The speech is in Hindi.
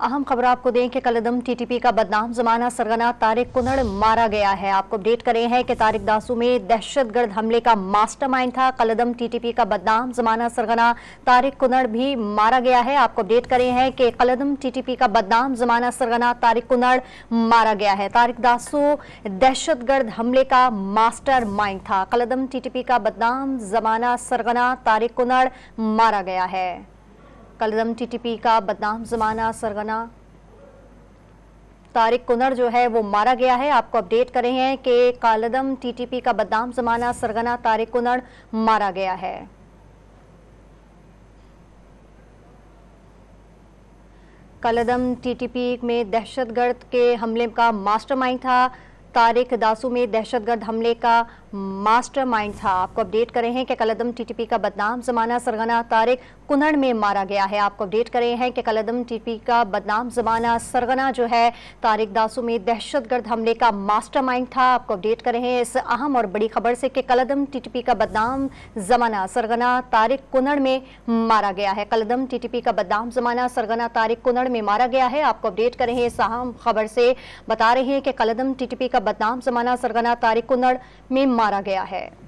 अहम खबर आपको दें कि कलदम टीटीपी का बदनाम जमाना सरगना तारिक कुनड़ मारा गया है। आपको अपडेट करें हैं कि तारिक दासू में दहशतगर्द हमले का मास्टरमाइंड था। कलदम टीटीपी का बदनाम जमाना सरगना तारिक कुनड़ भी मारा गया है। आपको अपडेट करें हैं कि कलदम टीटीपी का बदनाम जमाना सरगना तारिक कुनड़ मारा गया है। तारिक दासू दहशतगर्द हमले का मास्टरमाइंड था। कलदम टीटीपी का बदनाम जमाना सरगना तारिक कुनड़ मारा गया है। कलदम टीटीपी का बदनाम जमाना सरगना तारिक कुनड़ जो है वो मारा गया है। आपको अपडेट करें हैं कि कलदम टीटीपी का बदनाम जमाना सरगना तारिक कुनड़ मारा गया है। कलदम टीटीपी में दहशतगर्द के हमले का मास्टरमाइंड था। तारिक दासू में दहशतगर्द हमले का मास्टरमाइंड था। आपको अपडेट करें हैं कि कलदम टीटीपी का बदनाम जमाना सरगना तारिक कुनड़ में मारा गया है। आपको अपडेट करें हैं कि कलदम टीटीपी का बदनाम जमाना सरगना जो है तारिक दासू में दहशतगर्द हमले का मास्टरमाइंड था। आपको अपडेट करें हैं इस अहम और बड़ी खबर से कि कलदम टीटीपी का बदनाम जमाना सरगना तारिक कुनड़ में मारा गया है। कलदम टीटीपी का बदनाम जमाना सरगना तारिक कुनड़ में मारा गया है। आपको अपडेट करें हैं इस अहम खबर से बता रहे हैं कि कलदम टीटीपी का बदनाम जमाना सरगना तारिक कुनड़ में मारा गया है।